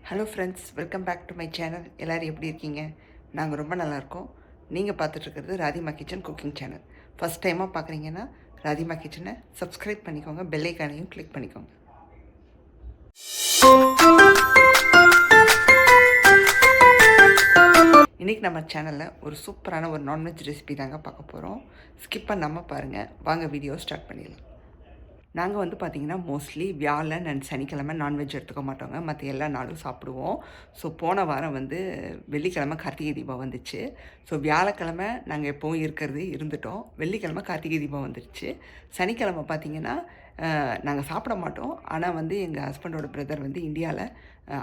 Hello friends, welcome back to my channel. எல்லோரும் எப்படி இருக்கீங்க? நாங்கள் ரொம்ப நல்லாயிருக்கோம். நீங்கள் பார்த்துட்ருக்கிறது Radhima kitchen cooking channel. First டைமாக பார்க்குறீங்கன்னா ராதிமா கிச்சனை சப்ஸ்கிரைப் பண்ணிக்கோங்க, பெல் ஐக்கானையும் கிளிக் பண்ணிக்கோங்க. இன்றைக்கி நம்ம சேனலில் ஒரு சூப்பரான ஒரு நான்வெஜ் ரெசிபி தாங்க பார்க்க போகிறோம். ஸ்கிப் பண்ணாமல் பாருங்கள். வாங்க வீடியோ ஸ்டார்ட் பண்ணிடலாம். நாங்கள் வந்து பார்த்திங்கன்னா மோஸ்ட்லி வியாழன் அண்ட் சனிக்கிழமை நான்வெஜ் எடுத்துக்க மாட்டோங்க. மற்ற எல்லா நாளும் சாப்பிடுவோம். ஸோ போன வாரம் வந்து வெள்ளிக்கிழமை கார்த்திகை தீபம் வந்துச்சு. ஸோ வியாழக்கிழமை நாங்கள் எப்போவும் இருந்துட்டோம். வெள்ளிக்கிழமை கார்த்திகை தீபம் வந்துடுச்சு. சனிக்கிழமை பார்த்திங்கன்னா நாங்கள் சாப்பிட மாட்டோம். ஆனால் வந்து எங்கள் ஹஸ்பண்டோட பிரதர் வந்து இந்தியாவில்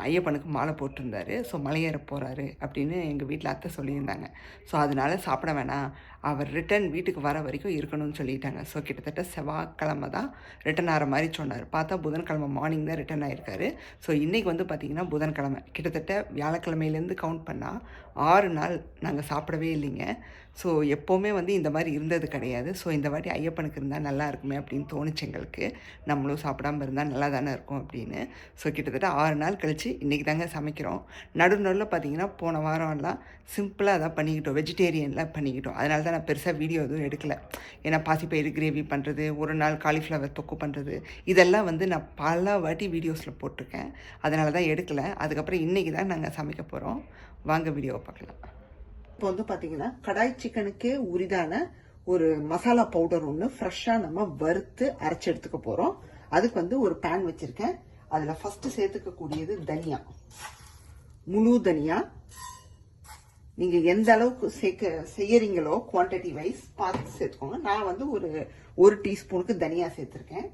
ஐயப்பனுக்கு மாலை போட்டிருந்தார். ஸோ மலையேற போகிறாரு அப்படின்னு எங்கள் வீட்டில் அத்தை சொல்லியிருந்தாங்க. ஸோ அதனால் சாப்பிட வேணாம், அவர் ரிட்டன் வீட்டுக்கு வர வரைக்கும் இருக்கணும்னு சொல்லிட்டாங்க. ஸோ கிட்டத்தட்ட செவ்வாய்க்கிழமை தான் ரிட்டன் ஆகிற மாதிரி சொன்னார். பார்த்தா புதன்கிழமை மார்னிங் தான் ரிட்டன் ஆகிருக்காரு. ஸோ இன்றைக்கி வந்து பார்த்திங்கன்னா புதன்கிழமை, கிட்டத்தட்ட வியாழக்கிழமையிலேருந்து கவுண்ட் பண்ணால் 6 நாள் நாங்கள் சாப்பிடவே இல்லைங்க. ஸோ எப்போவுமே வந்து இந்த மாதிரி இருந்தது கிடையாது. ஸோ இந்த வாட்டி ஐயப்பனுக்கு இருந்தால் நல்லா இருக்குமே அப்படின்னு தோணுச்சு எங்களுக்கு. நம்மளும் சாப்பிடாமல் இருந்தால் நல்லா தானே இருக்கும் அப்படின்னு. ஸோ கிட்டத்தட்ட 6 நாள் கழித்து இன்றைக்கி தாங்க சமைக்கிறோம். நடுநடுவில் பார்த்திங்கன்னா போன வாரம்லாம் சிம்பிளாக தான் பண்ணிக்கிட்டோம், வெஜிடேரியனில் பண்ணிக்கிட்டோம். அதனால தான் நான் பெருசாக வீடியோ எதுவும் எடுக்கலை. ஏன்னா பாசிப்பயிறு கிரேவி பண்ணுறது, ஒரு நாள் காலிஃப்ளவர் தொக்கு பண்ணுறது, இதெல்லாம் வந்து நான் பல வாட்டி வீடியோஸில் போட்டிருக்கேன். அதனால தான் எடுக்கலை. அதுக்கப்புறம் இன்றைக்கி தான் நாங்கள் சமைக்க போகிறோம். வாங்க வீடியோவை பார்க்கலாம். இப்போ வந்து பார்த்தீங்கன்னா கடாய் சிக்கனுக்கே உரிதான ஒரு மசாலா பவுடர் ஒன்று ஃப்ரெஷ்ஷாக நம்ம வறுத்து அரைச்சி எடுத்துக்க போகிறோம். அதுக்கு வந்து ஒரு பேன் வச்சுருக்கேன். அதில் ஃபஸ்ட்டு சேர்த்துக்கக்கூடியது தனியா, முழு தனியா. நீங்கள் எந்த அளவுக்கு செய்யறீங்களோ குவான்டிட்டி வைஸ் பார்த்து சேர்த்துக்கோங்க. நான் வந்து ஒரு டீஸ்பூனுக்கு தனியா சேர்த்துருக்கேன்.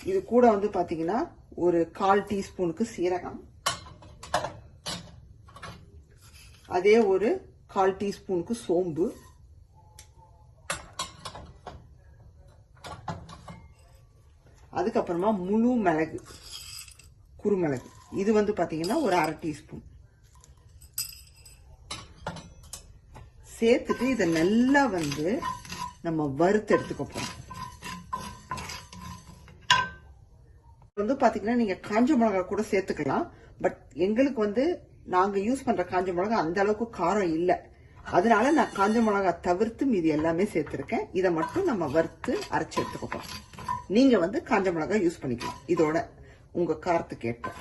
இது கூட வந்து பார்த்தீங்கன்னா ஒரு 1/4 டீஸ்பூனுக்கு சீரகம், அதே ஒரு 1/4 டீஸ்பூனுக்கு சோம்பு, அதுக்கப்புறமா முழு மிளகு, குறுமிளகு, இது வந்து பார்த்தீங்கன்னா ஒரு 1/2 டீஸ்பூன் சேர்த்துட்டு இதை நல்லா வந்து நம்ம வறுத்து எடுத்துக்க போறோம். வந்து பார்த்தீங்கன்னா நீங்கள் காஞ்ச மிளகா கூட சேர்த்துக்கலாம். பட் எங்களுக்கு வந்து நாங்கள் யூஸ் பண்ணுற காஞ்ச மிளகா அந்த அளவுக்கு காரம் இல்லை. அதனால நான் காஞ்ச மிளகா தவிர்த்து மீதி எல்லாமே சேர்த்துருக்கேன். இதை மட்டும் நம்ம வறுத்து அரைச்சி எடுத்துக்கோம். நீங்கள் வந்து காஞ்ச மிளகா யூஸ் பண்ணிக்கலாம் இதோட உங்கள் காரத்துக்கு ஏற்ப.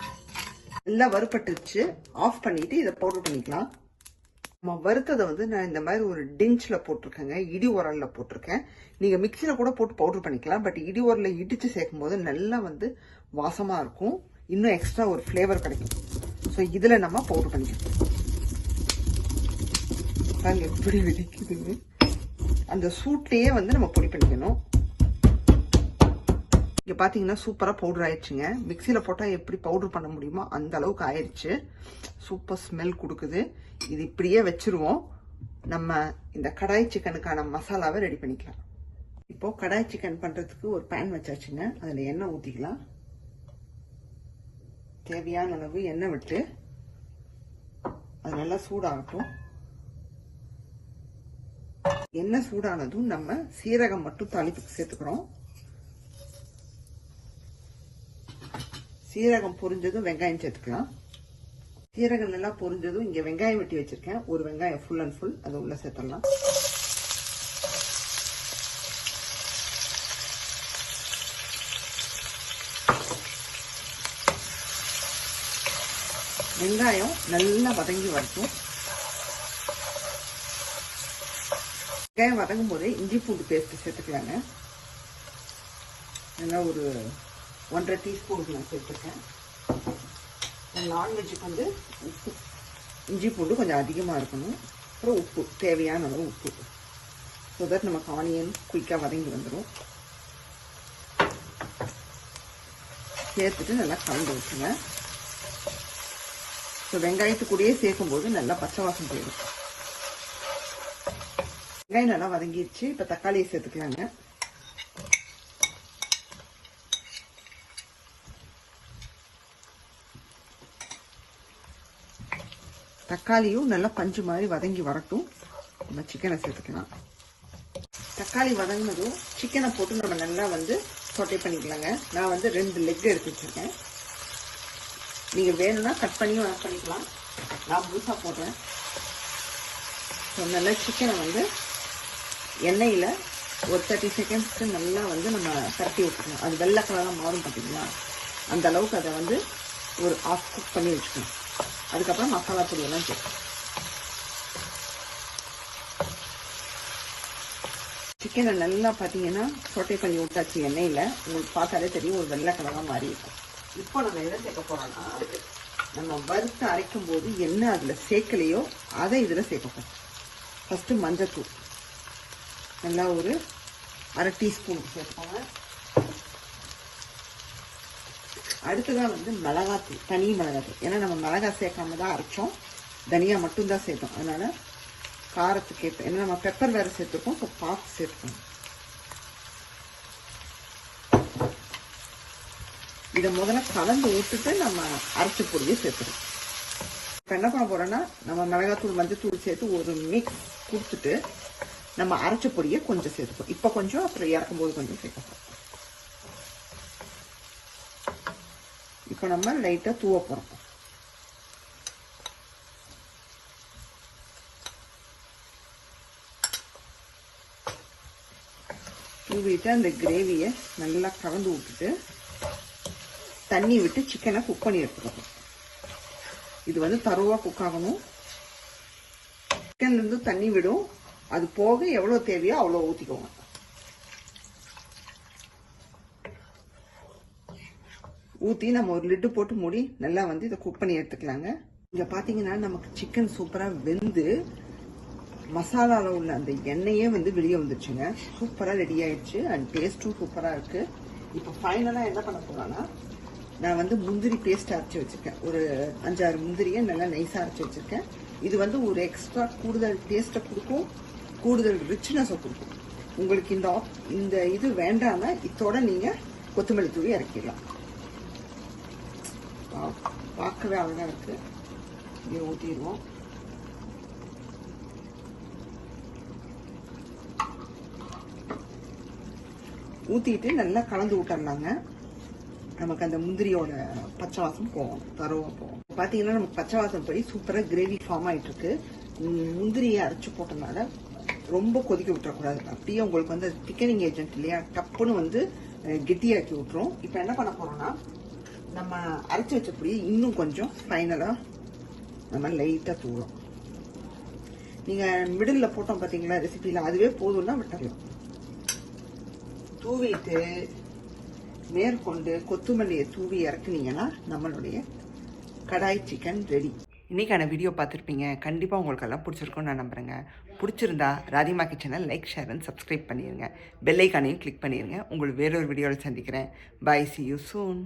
எல்லாம் வறுப்பட்டுருச்சு. ஆஃப் பண்ணிட்டு இதை பவுடர் பண்ணிக்கலாம். நம்ம வறுத்ததை வந்து நான் இந்த மாதிரி ஒரு டிஞ்சில் போட்டிருக்கேங்க, இடி உரலில் போட்டிருக்கேன். நீங்கள் மிக்சியில் கூட போட்டு பவுடர் பண்ணிக்கலாம். பட் இடி உரலில் இடித்து சேர்க்கும் போது நல்லா வந்து வாசமாக இருக்கும், இன்னும் எக்ஸ்ட்ரா ஒரு ஃப்ளேவர் கிடைக்கும். ஸோ இதில் நம்ம பவுடர் பண்ணிக்கலாம். பாருங்க எப்படி வெடிக்குது. அந்த சூட்லேயே வந்து நம்ம பொடி பண்ணிக்கணும். இங்கே பார்த்தீங்கன்னா சூப்பராக பவுடர் ஆயிடுச்சுங்க. மிக்சியில் போட்டால் எப்படி பவுடர் பண்ண முடியுமோ அந்த அளவுக்கு ஆயிடுச்சு. சூப்பர் ஸ்மெல் கொடுக்குது. இது இப்படியே வச்சிருவோம். நம்ம இந்த கடாய் சிக்கனுக்கான மசாலாவை ரெடி பண்ணிக்கலாம். இப்போ கடாய் சிக்கன் பண்ணுறதுக்கு ஒரு பேன் வச்சாச்சுங்க. அதில் எண்ணெய் ஊற்றிக்கலாம். தேவையான அளவு எண்ணெய் விட்டு அது நல்லா சூடாகட்டும். எண்ணெய் சூடானதும் நம்ம சீரகம் மட்டும் தாளிப்புக்கு சேர்த்துக்கிறோம். சீரகம் பொரிஞ்சதும் வெங்காயம் சேர்த்துக்கலாம். சீரகம் நல்லா பொரிஞ்சதும் இங்கே வெங்காயம் வெட்டி வச்சிருக்கேன். ஒரு வெங்காயம் ஃபுல் அண்ட் ஃபுல் அதை உள்ள சேர்த்துடலாம். வெங்காயம் நல்லா வதங்கி வரட்டும். வெங்காயம் வதங்கும் போதே இஞ்சி பூண்டு பேஸ்ட் சேர்த்துக்கலாங்க. நல்லா ஒரு 1.5 டீஸ்பூனுக்கு நான் சேர்த்துருக்கேன். நான்வெஜ்ஜுக்கு வந்து உப்பு, இஞ்சி பூண்டு கொஞ்சம் அதிகமாக இருக்கணும். அப்புறம் உப்பு, தேவையான அளவு உப்பு. ஸோ தட் நமக்கு ஆனியன் குயிக்காக வதங்கி வந்துடும். சேர்த்துட்டு நல்லா கலந்து வச்சுங்க. ஸோ வெங்காயத்துக்கூடயே சேர்க்கும்போது நல்லா பச்சை வாசம் போயிடும். வெங்காயம் நல்லா வதங்கிடுச்சு. இப்போ தக்காளியை சேர்த்துக்கலாங்க. தக்காளியும் நல்லா பஞ்சு மாதிரி வதங்கி வரட்டும். நம்ம சிக்கனை சேர்த்துக்கலாம். தக்காளி வதங்கினதும் சிக்கனை போட்டு நம்ம நல்லா வந்து சொட்டை பண்ணிக்கலாங்க. நான் வந்து 2 லெக் எடுத்து வச்சிருக்கேன். நீங்கள் வேணும்னா கட் பண்ணியும் ஆட் பண்ணிக்கலாம். நான் முழுசாக போடுறேன். ஸோ நல்லா சிக்கனை வந்து எண்ணெயில் ஒரு 30 செகண்ட்ஸ்க்கு நல்லா வந்து நம்ம பரட்டி விட்டுக்கணும். அது வெள்ளை கலராக மாறும் பார்த்தீங்களா, அந்த அளவுக்கு அதை வந்து ஒரு ஆஃப் குக் பண்ணி வச்சுக்கணும். அதுக்கப்புறம் மசாலா பொடியெல்லாம் சேர்க்கணும். சிக்கனை நல்லா பார்த்தீங்கன்னா சோட்டை பண்ணி விட்டாச்சு எண்ணெயில். உங்களுக்கு பார்த்தாலே தெரியும் ஒரு வெள்ளை கலராக மாறி இருக்கும். இப்போ நம்ம எதை சேர்க்க போகிறோம்னா, நம்ம வறுத்து அரைக்கும் போது என்ன அதில் சேர்க்கலையோ அதை இதில் சேர்க்க போகிறோம். ஃபஸ்ட்டு மஞ்சத்தூள் நல்லா ஒரு 1/2 டீஸ்பூன் சேர்ப்போங்க. அடுத்ததாக வந்து மிளகாத்தூள், தனி மிளகாத்தூள். ஏன்னா நம்ம மிளகாய் சேர்க்காம தான் அரைச்சோம், தனியாக மட்டும்தான் சேர்த்தோம். அதனால் காரத்துக்கு ஏற்ப, ஏன்னா நம்ம பெப்பர் வேறு சேர்த்துருக்கோம், இப்போ பார்த்து சேர்த்துக்கணும். இதை முதல்ல கலந்து விட்டுட்டு நம்ம அரைச்சி பொடியை சேர்த்துக்கணும். இப்போ என்ன பண்ண போகிறோன்னா, நம்ம மிளகாத்தூள் மஞ்சத்தூள் சேர்த்து ஒரு மிக்ஸ் கொடுத்துட்டு நம்ம அரைச்ச பொடியை கொஞ்சம் சேர்த்துப்போம். இப்போ கொஞ்சம், அப்புறம் இறக்கும்போது கொஞ்சம் சேர்க்கப்போம். இப்போ நம்ம லைட்டாக தூவ போகிறோம். தூவிட்டு அந்த கிரேவியை நல்லா கலந்து விட்டுட்டு தண்ணி விட்டு சிக்கனை குக் பண்ணி எடுத்துக்கணும். இது வந்து தரோவாக குக் ஆகணும். சிக்கன்லேருந்து தண்ணி விடும், அது போக எவ்வளோ தேவையோ அவ்வளோ ஊற்றிக்கோங்க. ஊற்றி நம்ம ஒரு லிட்டு போட்டு மூடி நல்லா வந்து இதை குக் பண்ணி எடுத்துக்கலாங்க. இங்கே பார்த்தீங்கன்னா நமக்கு சிக்கன் சூப்பராக வெந்து மசாலாவில் உள்ள அந்த எண்ணெயே வந்து வெளியே வந்துடுச்சுங்க. சூப்பராக ரெடி ஆயிடுச்சு. அண்ட் டேஸ்ட்டும் சூப்பராக இருக்குது. இப்போ ஃபைனலாக என்ன பண்ண போகிறோன்னா, நான் வந்து முந்திரி பேஸ்ட் அரைச்சி வச்சுருக்கேன். ஒரு 5-6 முந்திரியை நல்லா நைஸாக அரைச்சி வச்சுருக்கேன். இது வந்து ஒரு எக்ஸ்ட்ரா கூடுதல் டேஸ்ட்டை கொடுக்கும், கூடுதல் ரிச்னஸை கொடுக்கும். உங்களுக்கு இந்த இது வேண்டாம இதோட நீங்கள் கொத்தமல்லி தூவி இறக்கிடலாம். பார்க்கவே அழகாக இருக்குது. இங்கே ஊற்றிடுவோம். ஊற்றிட்டு நல்லா கலந்து விட்டுறலாங்க. நமக்கு அந்த முந்திரியோட பச்சை வாசம் போகும், தரோவாக போகும். பார்த்தீங்கன்னா நமக்கு பச்சை வாசம் போய் சூப்பராக கிரேவி ஃபார்ம் ஆகிட்டுருக்கு. முந்திரியை அரைச்சி போட்டனால ரொம்ப கொதிக்க விட்டுறக்கூடாது. அப்படியே உங்களுக்கு வந்து திக்கனிங் ஏஜென்ட் இல்லையா, டப்புன்னு வந்து கெட்டியாக்கி விட்டுரும். இப்போ என்ன பண்ண போகிறோம்னா, நம்ம அரைச்சி வச்சபடி இன்னும் கொஞ்சம் ஃபைனலாக நம்ம லைட்டாக தூவோம். நீங்கள் மிடில் போட்டோம் பார்த்தீங்களா ரெசிபியில், அதுவே போதும்னா விட்டுறலாம். தூவிட்டு மேற்கொண்டு கொத்தமல்லியை தூவி இறக்குனீங்கன்னா நம்மளுடைய கடாய் சிக்கன் ரெடி. இன்றைக்கான வீடியோ பார்த்துருப்பீங்க. கண்டிப்பாக உங்களுக்கெல்லாம் பிடிச்சிருக்குன்னு நான் நம்புகிறேங்க. பிடிச்சிருந்தா ராதிமா கிச்சனை லைக், ஷேர் அண்ட் சப்ஸ்கிரைப் பண்ணிடுங்க. பெல் ஐக்கானையும் கிளிக் பண்ணிடுங்க. உங்களுக்கு வேறொரு வீடியோவில் சந்திக்கிறேன். Bye, see you soon.